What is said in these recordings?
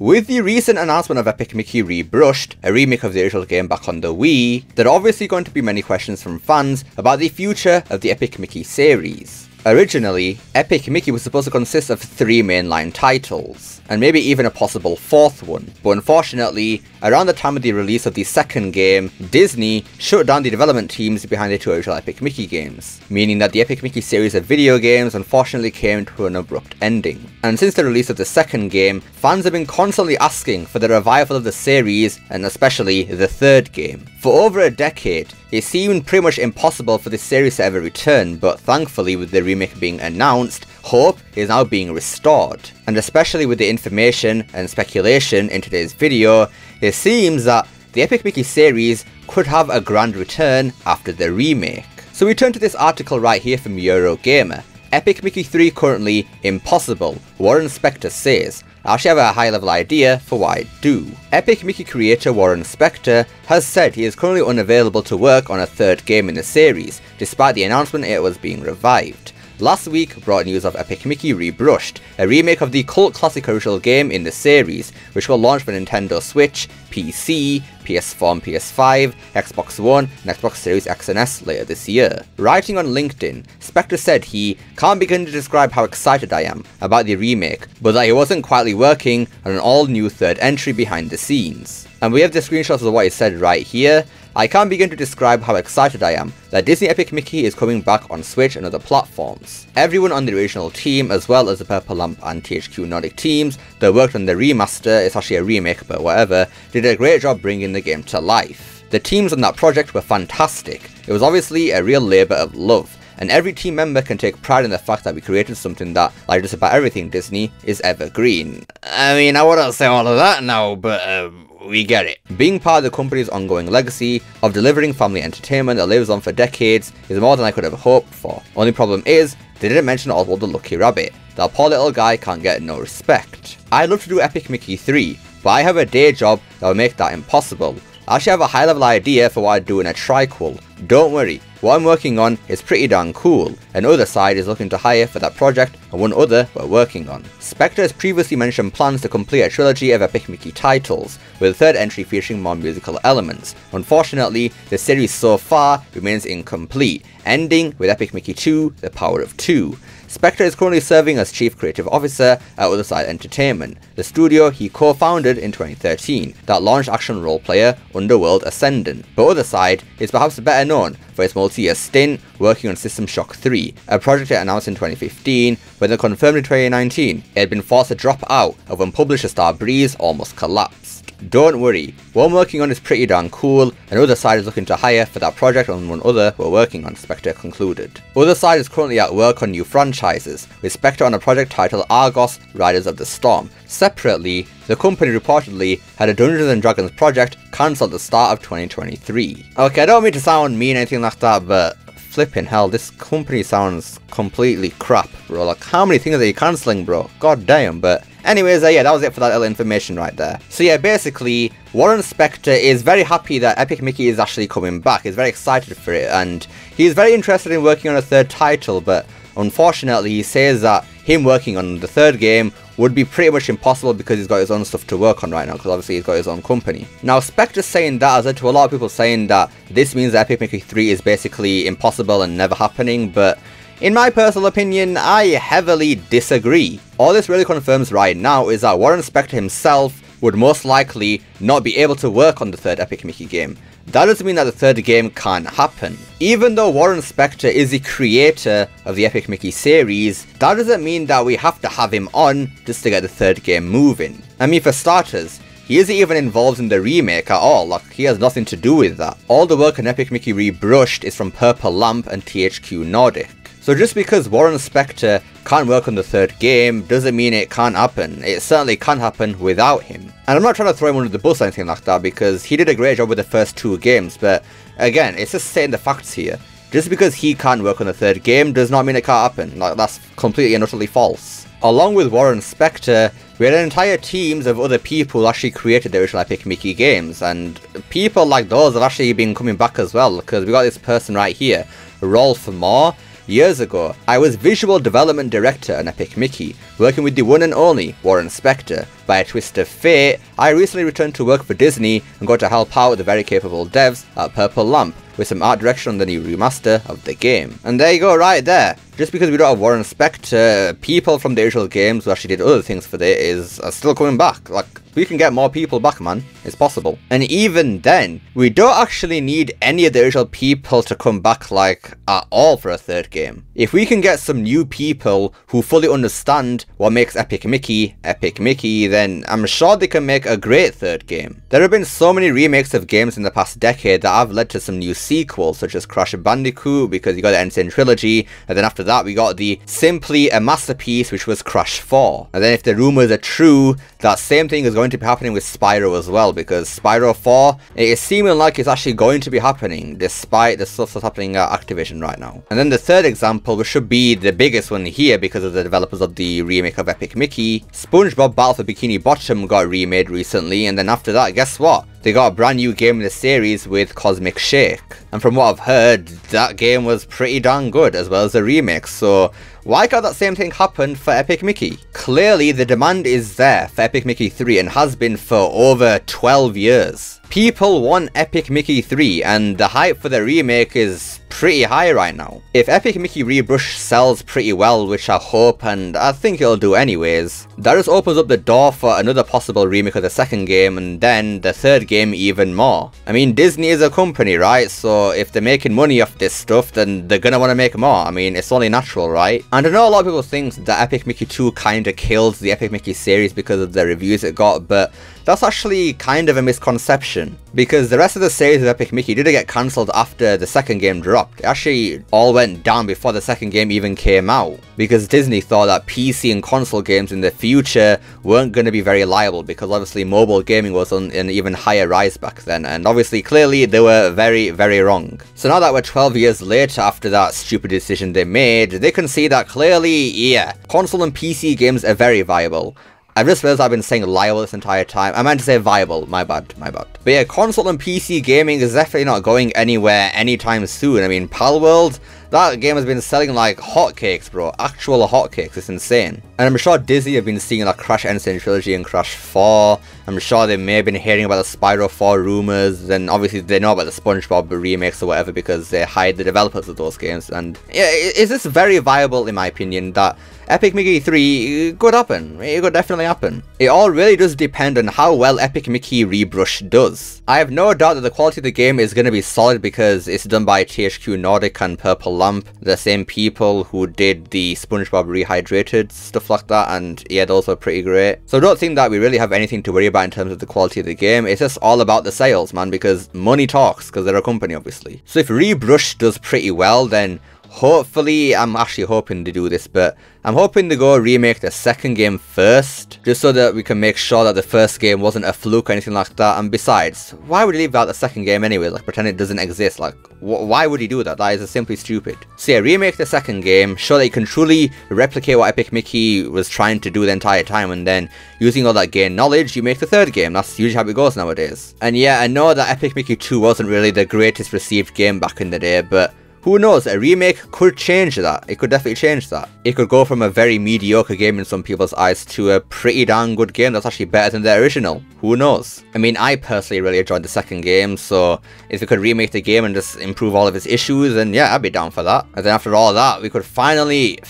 With the recent announcement of Epic Mickey Rebrushed, a remake of the original game back on the Wii, there are obviously going to be many questions from fans about the future of the Epic Mickey series. Originally, Epic Mickey was supposed to consist of 3 mainline titles, and maybe even a possible 4th one, but unfortunately, around the time of the release of the second game, Disney shut down the development teams behind the 2 original Epic Mickey games, meaning that the Epic Mickey series of video games unfortunately came to an abrupt ending. And since the release of the second game, fans have been constantly asking for the revival of the series, and especially the 3rd game. For over a decade, it seemed pretty much impossible for this series to ever return, but thankfully with the remake being announced, hope is now being restored. And especially with the information and speculation in today's video, it seems that the Epic Mickey series could have a grand return after the remake. So we turn to this article right here from Eurogamer. Epic Mickey 3 currently impossible, Warren Spector says. I actually have a high level idea for why I do. Epic Mickey creator Warren Spector has said he is currently unavailable to work on a 3rd game in the series, despite the announcement it was being revived. Last week brought news of Epic Mickey Rebrushed, a remake of the cult classic original game in the series, which will launch for Nintendo Switch, PC, PS4 and PS5, Xbox One, and Xbox Series X and S later this year. Writing on LinkedIn, Spector said he can't begin to describe how excited I am about the remake, but that he wasn't quietly working on an all-new 3rd entry behind the scenes. And we have the screenshots of what he said right here. I can't begin to describe how excited I am that Disney Epic Mickey is coming back on Switch and other platforms. Everyone on the original team, as well as the Purple Lamp and THQ Nordic teams that worked on the remaster, it's actually a remake but whatever, did a great job bringing the game to life. The teams on that project were fantastic. It was obviously a real labour of love, and every team member can take pride in the fact that we created something that, like just about everything Disney, is evergreen. I mean, I wouldn't say all of that now, but we get it. Being part of the company's ongoing legacy of delivering family entertainment that lives on for decades is more than I could have hoped for. Only problem is, they didn't mention Oswald the Lucky Rabbit. That poor little guy can't get no respect. I'd love to do Epic Mickey 3, but I have a day job that will make that impossible. I actually have a high level idea for what I'd do in a triquel. Don't worry, what I'm working on is pretty darn cool. Another side is looking to hire for that project, and one other we're working on. Spector has previously mentioned plans to complete a trilogy of Epic Mickey titles, with a 3rd entry featuring more musical elements. Unfortunately, the series so far remains incomplete, ending with Epic Mickey 2, The Power of Two. Spector is currently serving as Chief Creative Officer at Otherside Entertainment, the studio he co-founded in 2013 that launched action role player Underworld Ascendant. But Otherside is perhaps better known for its multi-year stint working on System Shock 3, a project it announced in 2015, but then confirmed in 2019 it had been forced to drop out of when publisher Starbreeze almost collapsed. Don't worry, what I'm working on is pretty darn cool, and Otherside is looking to hire for that project and one other we're working on, Spector concluded. Otherside is currently at work on new franchises, with Spector on a project titled Argos Riders of the Storm. Separately, the company reportedly had a Dungeons & Dragons project cancelled at the start of 2023. Okay, I don't mean to sound mean or anything like that, but flipping hell, this company sounds completely crap, bro. Like, how many things are you cancelling, bro? God damn, but anyways, yeah, that was it for that little information right there. So yeah, basically, Warren Spector is very happy that Epic Mickey is actually coming back. He's very excited for it, and he's very interested in working on a 3rd title, but unfortunately, he says that him working on the 3rd game would be pretty much impossible because he's got his own stuff to work on right now, because obviously he's got his own company. Now, Spector saying that has led to a lot of people saying that this means that Epic Mickey 3 is basically impossible and never happening, but in my personal opinion, I heavily disagree. All this really confirms right now is that Warren Spector himself would most likely not be able to work on the 3rd Epic Mickey game. That doesn't mean that the 3rd game can't happen. Even though Warren Spector is the creator of the Epic Mickey series, that doesn't mean that we have to have him on just to get the 3rd game moving. I mean, for starters, he isn't even involved in the remake at all, like he has nothing to do with that. All the work on Epic Mickey Rebrushed is from Purple Lamp and THQ Nordic. So just because Warren Spector can't work on the 3rd game doesn't mean it can't happen. It certainly can happen without him. And I'm not trying to throw him under the bus or anything like that, because he did a great job with the first 2 games, but again, it's just saying the facts here. Just because he can't work on the 3rd game does not mean it can't happen. Like, that's completely and utterly false. Along with Warren Spector, we had entire teams of other people who actually created the original Epic Mickey games, and people like those have actually been coming back as well, because we got this person right here, Rolf Moore. Years ago, I was Visual Development Director at Epic Mickey, working with the one and only Warren Spector. By a twist of fate, I recently returned to work for Disney and got to help out the very capable devs at Purple Lamp with some art direction on the new remaster of the game. And there you go, right there. Just because we don't have Warren Spector, people from the original games who actually did other things for it are still coming back. Like, we can get more people back, man. It's possible. And even then, we don't actually need any of the original people to come back, like, at all for a third game. If we can get some new people who fully understand what makes Epic Mickey, then I'm sure they can make a great third game. There have been so many remakes of games in the past decade that have led to some new sequels, such as Crash Bandicoot, because you got the N. Sane Trilogy, and then after that we got the simply a masterpiece, which was Crash 4. And then if the rumours are true, that same thing is going to be happening with Spyro as well, because Spyro 4, it is seeming like it's actually going to be happening, despite the stuff that's happening at Activision right now. And then the third example, which should be the biggest one here because of the developers of the remake of Epic Mickey, SpongeBob Battle for Bikini Bottom got remade recently, and then after that, guess what? They got a brand new game in the series with Cosmic Shake. And from what I've heard, that game was pretty darn good, as well as the remake, so why can't that same thing happen for Epic Mickey? Clearly, the demand is there for Epic Mickey 3 and has been for over 12 years. People want Epic Mickey 3 and the hype for the remake is pretty high right now. If Epic Mickey Rebrush sells pretty well, which I hope and I think it'll do anyways, that just opens up the door for another possible remake of the second game and then the third game even more. I mean, Disney is a company, right? So if they're making money off this stuff, then they're gonna want to make more. I mean, it's only natural, right? And I know a lot of people think that Epic Mickey 2 kinda kills the Epic Mickey series because of the reviews it got, but that's actually kind of a misconception, because the rest of the series of Epic Mickey didn't get cancelled after the second game dropped. It actually all went down before the second game even came out, because Disney thought that PC and console games in the future weren't going to be very liable, because obviously mobile gaming was on an even higher rise back then, and obviously clearly they were very, very wrong. So now that we're 12 years later after that stupid decision they made, they can see that clearly, yeah, console and PC games are very viable. I've just realized I've been saying liable this entire time. I meant to say viable, my bad. But yeah, console and PC gaming is definitely not going anywhere anytime soon. I mean, Palworld, that game has been selling like hotcakes, bro. Actual hotcakes, it's insane. And I'm sure Disney have been seeing like Crash N. Sane Trilogy and Crash 4. I'm sure they may have been hearing about the Spyro 4 rumours, and obviously they know about the SpongeBob remakes or whatever because they hide the developers of those games. And yeah, is this very viable in my opinion that Epic Mickey 3 could happen? It could definitely happen. It all really does depend on how well Epic Mickey Rebrush does. I have no doubt that the quality of the game is going to be solid because it's done by THQ Nordic and Purple Lamp, the same people who did the SpongeBob Rehydrated, stuff like that, and yeah, those are pretty great. So I don't think that we really have anything to worry about in terms of the quality of the game. It's just all about the sales, man, because money talks, because they're a company, obviously. So if Rebrush does pretty well, then hopefully, I'm actually hoping to do this, but I'm hoping to go remake the second game first, just so that we can make sure that the first game wasn't a fluke or anything like that. And besides, why would he leave out the second game anyway? Like, pretend it doesn't exist. Like, why would he do that? That is simply stupid. So yeah, remake the second game, show that you can truly replicate what Epic Mickey was trying to do the entire time, and then using all that gained knowledge, you make the third game. That's usually how it goes nowadays. And yeah, I know that Epic Mickey 2 wasn't really the greatest received game back in the day, but who knows, a remake could change that. It could definitely change that. It could go from a very mediocre game in some people's eyes to a pretty darn good game that's actually better than the original. Who knows? I mean, I personally really enjoyed the second game, so if we could remake the game and just improve all of its issues, then yeah, I'd be down for that. And then after all that, we could finally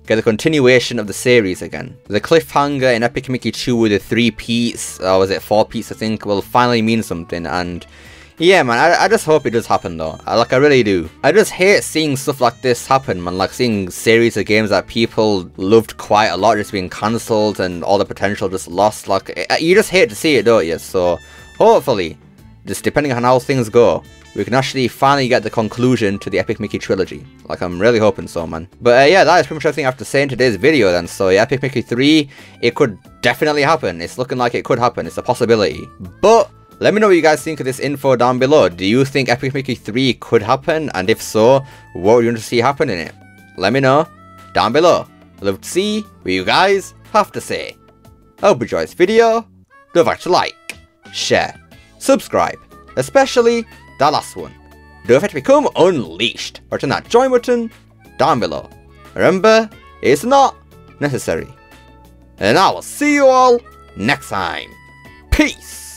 get a continuation of the series again. The cliffhanger in Epic Mickey 2 with the 3 Pete's, or was it 4 Pete's I think, will finally mean something, and yeah, man, I just hope it does happen though. I really do. I just hate seeing stuff like this happen, man. Like seeing series of games that people loved quite a lot just being cancelled and all the potential just lost. Like, you just hate to see it, don't you? So, hopefully, just depending on how things go, we can actually finally get the conclusion to the Epic Mickey trilogy. Like, I'm really hoping so, man. But yeah, that is pretty much everything I have to say in today's video then. So yeah, Epic Mickey 3, it could definitely happen. It's looking like it could happen. It's a possibility. But let me know what you guys think of this info down below. Do you think Epic Mickey 3 could happen? And if so, what would you want to see happen in it? Let me know down below. I'd love to see what you guys have to say. I hope you enjoyed this video. Don't forget to like, share, subscribe, especially that last one. Don't forget to become unleashed. Or turn that join button down below. Remember, it's not necessary. And I will see you all next time. Peace!